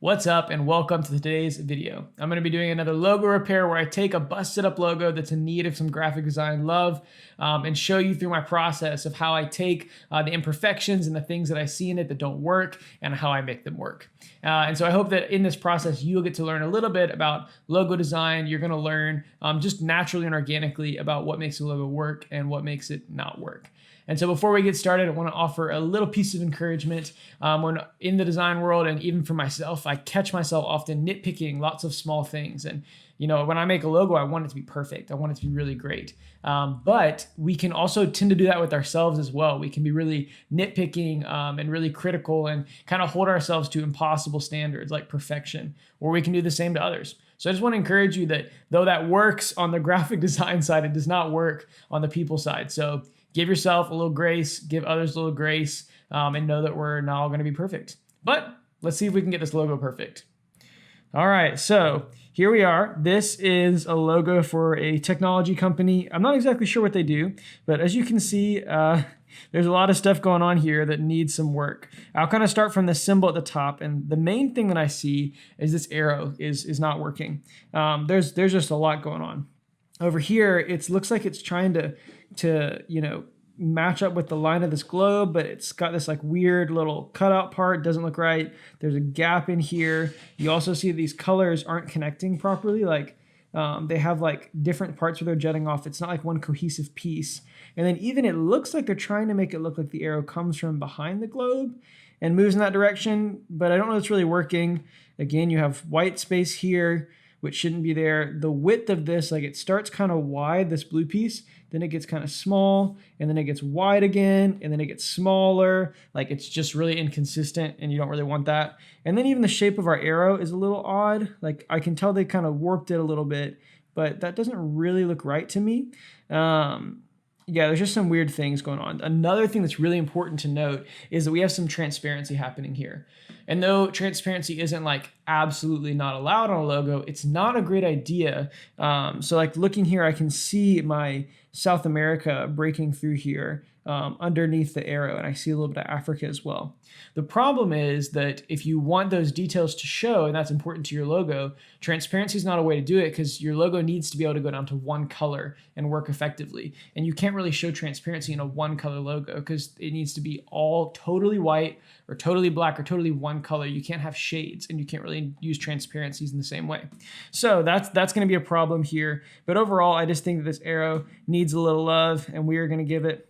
What's up and welcome to today's video. I'm going to be doing another logo repair where I take a busted up logo that's in need of some graphic design love and show you through my process of how I take the imperfections and the things that I see in it that don't work and how I make them work. And so I hope that in this process you'll get to learn a little bit about logo design. You're going to learn just naturally and organically about what makes a logo work and what makes it not work. And so before we get started, I want to offer a little piece of encouragement. When in the design world and even for myself, I catch myself often nitpicking lots of small things. And when I make a logo, I want it to be perfect. I want it to be really great. But we can also tend to do that with ourselves as well. We can be really nitpicking and really critical and kind of hold ourselves to impossible standards like perfection, or we can do the same to others. So I just want to encourage you that though that works on the graphic design side, it does not work on the people side. So give yourself a little grace, give others a little grace, and know that we're not all going to be perfect. But let's see if we can get this logo perfect. All right, so here we are. This is a logo for a technology company. I'm not exactly sure what they do, but as you can see, there's a lot of stuff going on here that needs some work. I'll kind of start from the symbol at the top, and the main thing that I see is this arrow is not working. There's just a lot going on. Over here, it looks like it's trying to match up with the line of this globe, but it's got this like weird little cutout part, doesn't look right. There's a gap in here. You also see these colors aren't connecting properly. Like they have like different parts where they're jutting off. It's not like one cohesive piece. And then even it looks like they're trying to make it look like the arrow comes from behind the globe and moves in that direction, but I don't know if it's really working. Again, you have white space here, which shouldn't be there. The width of this, like it starts kind of wide, this blue piece, then it gets kind of small, and then it gets wide again, and then it gets smaller. Like it's just really inconsistent, and you don't really want that. And then even the shape of our arrow is a little odd. Like I can tell they kind of warped it a little bit, but that doesn't really look right to me. Yeah, there's just some weird things going on. Another thing that's really important to note is that we have some transparency happening here. And though transparency isn't like absolutely not allowed on a logo, it's not a great idea. So like looking here, I can see my South America breaking through here underneath the arrow, and I see a little bit of Africa as well. The problem is that if you want those details to show, and that's important to your logo, transparency is not a way to do it because your logo needs to be able to go down to one color and work effectively. And you can't really show transparency in a one color logo because it needs to be all totally white or totally black or totally one color. You can't have shades, and you can't really use transparencies in the same way. So that's going to be a problem here. But overall, I just think that this arrow needs a little love, and we are going to give it.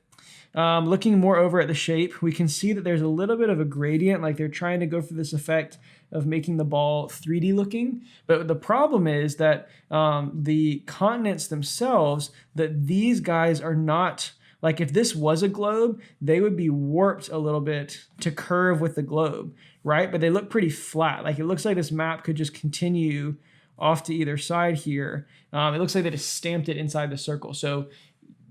Looking more over at the shape, we can see that there's a little bit of a gradient, like they're trying to go for this effect of making the ball 3D looking. But the problem is that the continents themselves, that these guys are not, like if this was a globe, they would be warped a little bit to curve with the globe, right? But they look pretty flat. Like it looks like this map could just continue off to either side here. It looks like they just stamped it inside the circle. So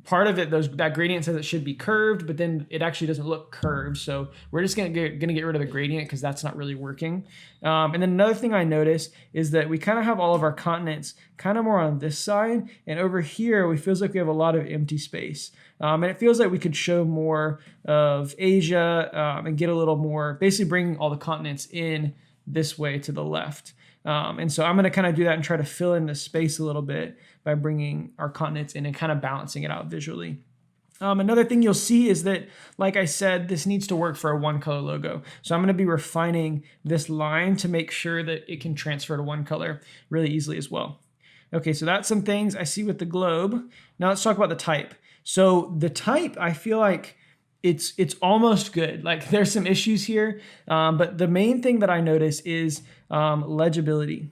part of it, that gradient says it should be curved, but then it actually doesn't look curved. So we're just gonna get rid of the gradient because that's not really working. And then another thing I noticed is that we kind of have all of our continents kind of more on this side, and over here, it feels like we have a lot of empty space. And it feels like we could show more of Asia and get a little more, basically bringing all the continents in this way to the left. And so I'm going to kind of do that and try to fill in the space a little bit by bringing our continents in and kind of balancing it out visually. Another thing you'll see is that, like I said, this needs to work for a one color logo. So I'm going to be refining this line to make sure that it can transfer to one color really easily as well. Okay, so that's some things I see with the globe. Now let's talk about the type. So the type, I feel like it's almost good. Like there's some issues here, but the main thing that I notice is legibility.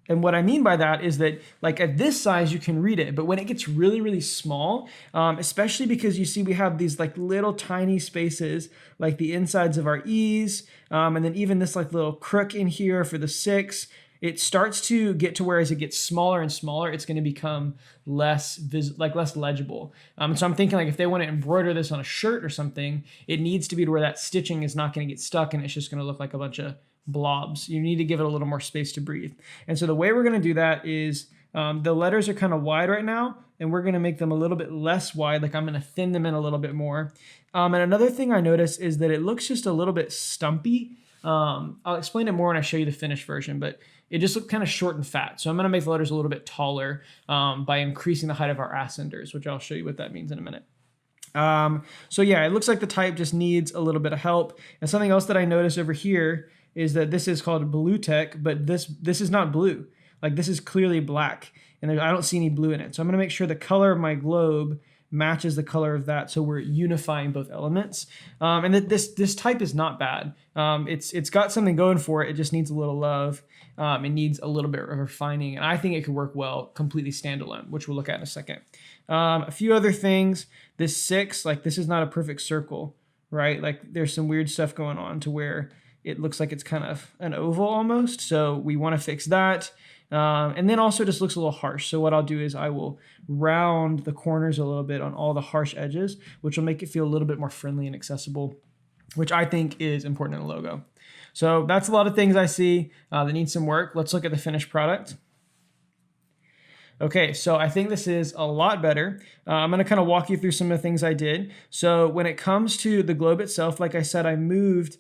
And what I mean by that is that like at this size, you can read it, but when it gets really, really small, especially because you see we have these like little tiny spaces, like the insides of our E's, and then even this like little crook in here for the 6, it starts to get to where as it gets smaller and smaller, it's going to become less legible. So I'm thinking like if they want to embroider this on a shirt or something, it needs to be to where that stitching is not going to get stuck and it's just going to look like a bunch of blobs. You need to give it a little more space to breathe. And so the way we're going to do that is The letters are kind of wide right now, and we're going to make them a little bit less wide. Like I'm going to thin them in a little bit more. And another thing I noticed is that it looks just a little bit stumpy. I'll explain it more when I show you the finished version, but it just looked kind of short and fat. So I'm going to make the letters a little bit taller by increasing the height of our ascenders, which I'll show you what that means in a minute. So yeah, it looks like the type just needs a little bit of help. And something else that I noticed over here is that this is called blue tech, but this is not blue. Like this is clearly black, and I don't see any blue in it. So I'm going to make sure the color of my globe matches the color of that, so we're unifying both elements. And that this type is not bad. It's got something going for it. It just needs a little love. It needs a little bit of refining, and I think it could work well completely standalone, which we'll look at in a second. A few other things. This 6, like this is not a perfect circle, right? Like there's some weird stuff going on to where it looks like it's kind of an oval almost. So we want to fix that. And then also just looks a little harsh. So what I'll do is I will round the corners a little bit on all the harsh edges, which will make it feel a little bit more friendly and accessible, which I think is important in a logo. So that's a lot of things I see that need some work. Let's look at the finished product. Okay, so I think this is a lot better. I'm gonna kind of walk you through some of the things I did. So when it comes to the globe itself, like I said, I moved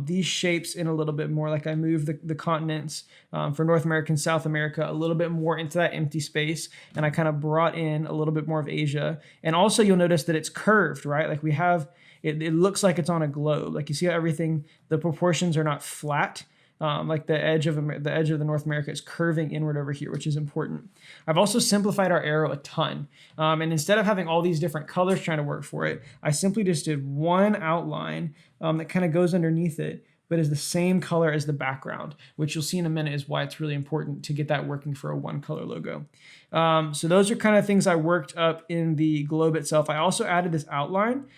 these shapes in a little bit more. Like I moved the continents for North America and South America a little bit more into that empty space. And I kind of brought in a little bit more of Asia. And also you'll notice that it's curved, right? Like we have, it looks like it's on a globe. Like you see how everything, the proportions are not flat. Like the edge of the North America is curving inward over here, which is important. I've also simplified our arrow a ton. And instead of having all these different colors trying to work for it, I simply just did one outline that kind of goes underneath it, but is the same color as the background, which you'll see in a minute is why it's really important to get that working for a one color logo. So those are kind of things I worked up in the globe itself. I also added this outline.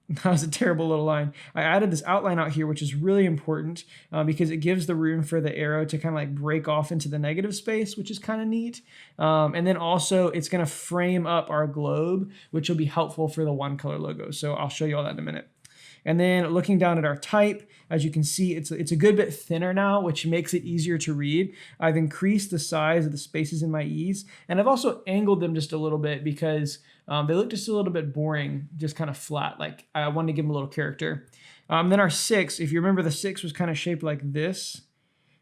That was a terrible little line. I added this outline out here, which is really important because it gives the room for the arrow to kind of like break off into the negative space, which is kind of neat. And then also it's going to frame up our globe, which will be helpful for the one color logo. So I'll show you all that in a minute. And then looking down at our type, as you can see, it's a good bit thinner now, which makes it easier to read. I've increased the size of the spaces in my E's, and I've also angled them just a little bit because they look just a little bit boring, just kind of flat. Like I wanted to give them a little character. Then our 6, if you remember, the 6 was kind of shaped like this.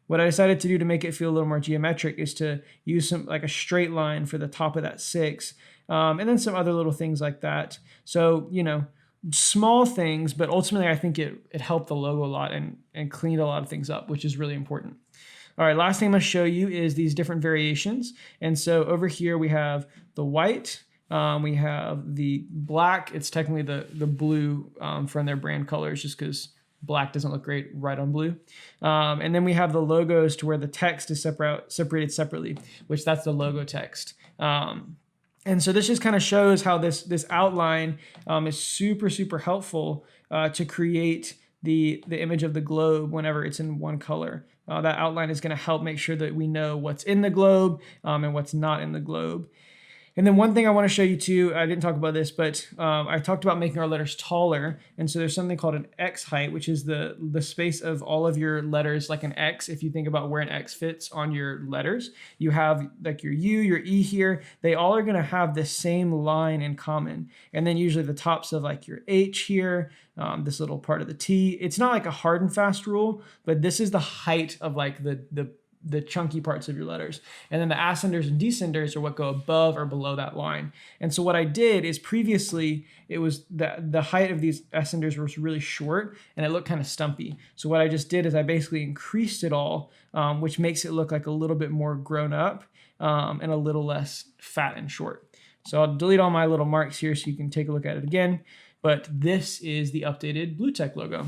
What I decided to do to make it feel a little more geometric is to use some like a straight line for the top of that 6, and then some other little things like that. So, you know, small things, but ultimately I think it helped the logo a lot and cleaned a lot of things up, which is really important. All right, last thing I'm gonna show you is these different variations. And so over here we have the white, we have the black. It's technically the blue from their brand colors just because black doesn't look great right on blue. And then we have the logos to where the text is separated separately, which that's the logo text. And so this just kind of shows how this outline is super, super helpful to create the image of the globe whenever it's in one color. That outline is going to help make sure that we know what's in the globe and what's not in the globe. And then one thing I want to show you too, I didn't talk about this, but I talked about making our letters taller. And so there's something called an X height, which is the space of all of your letters, like an X. If you think about where an X fits on your letters, you have like your U, your E here. They all are going to have the same line in common. And then usually the tops of like your H here, this little part of the T. It's not like a hard and fast rule, but this is the height of like the chunky parts of your letters. And then the ascenders and descenders are what go above or below that line. And so what I did is previously it was the height of these ascenders was really short and it looked kind of stumpy. So what I just did is I basically increased it all, which makes it look like a little bit more grown up and a little less fat and short. So I'll delete all my little marks here so you can take a look at it again. But this is the updated Blue Tech logo.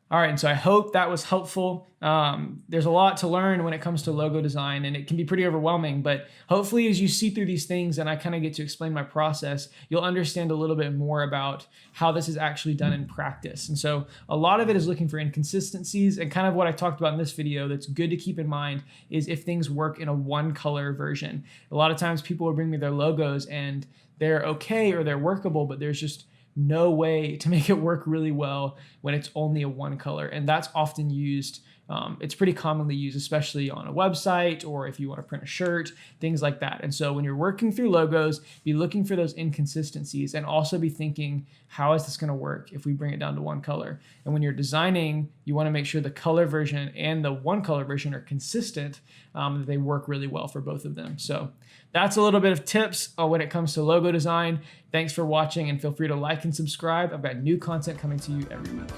All right, and so I hope that was helpful. There's a lot to learn when it comes to logo design, and it can be pretty overwhelming, but hopefully as you see through these things and I kind of get to explain my process, you'll understand a little bit more about how this is actually done in practice. And so a lot of it is looking for inconsistencies, and kind of what I talked about in this video that's good to keep in mind is if things work in a one color version. A lot of times people will bring me their logos and they're okay or they're workable, but there's just no way to make it work really well when it's only a one color. And that's often used, it's pretty commonly used, especially on a website or if you want to print a shirt, things like that. And so when you're working through logos, be looking for those inconsistencies and also be thinking, how is this going to work if we bring it down to one color? And when you're designing, you want to make sure the color version and the one color version are consistent, that they work really well for both of them. So that's a little bit of tips when it comes to logo design. Thanks for watching, and feel free to like and subscribe. I've got new content coming to you every week.